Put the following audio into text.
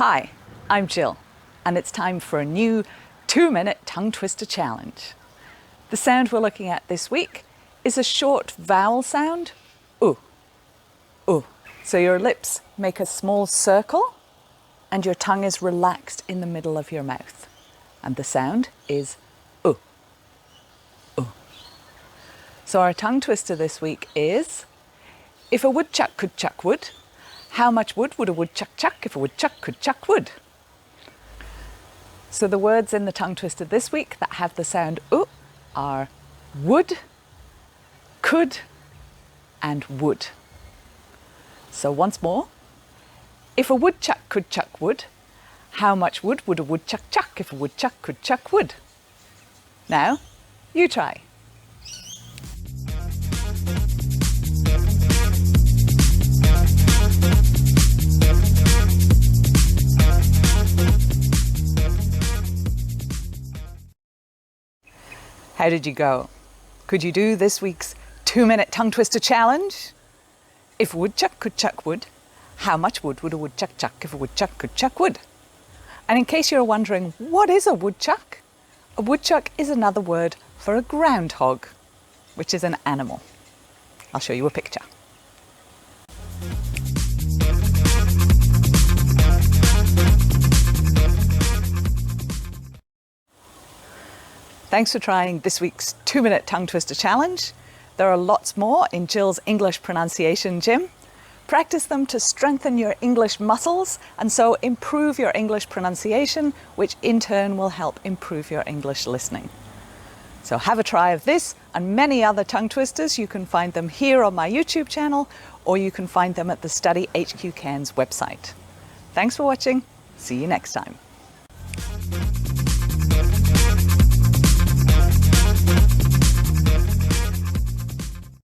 Hi, I'm Jill, and it's time for a new 2-minute tongue twister challenge. The sound we're looking at this week is a short vowel sound, oo, oo. So your lips make a small circle and your tongue is relaxed in the middle of your mouth. And the sound is oo, oo. So our tongue twister this week is, if a woodchuck could chuck wood, how much wood would a woodchuck chuck if a woodchuck could chuck wood? So the words in the tongue twister this week that have the sound oo are would, could, and would. So once more, if a woodchuck could chuck wood, how much wood would a woodchuck chuck if a woodchuck could chuck wood? Now, you try. How did you go? Could you do this week's 2-minute tongue twister challenge? If a woodchuck could chuck wood, how much wood would a woodchuck chuck if a woodchuck could chuck wood? And in case you're wondering, what is a woodchuck? A woodchuck is another word for a groundhog, which is an animal. I'll show you a picture. Thanks for trying this week's 2-minute tongue twister challenge. There are lots more in Jill's English pronunciation gym. Practice them to strengthen your English muscles and so improve your English pronunciation, which in turn will help improve your English listening. So have a try of this and many other tongue twisters. You can find them here on my YouTube channel, or you can find them at the Study HQ Cairns website. Thanks for watching. See you next time.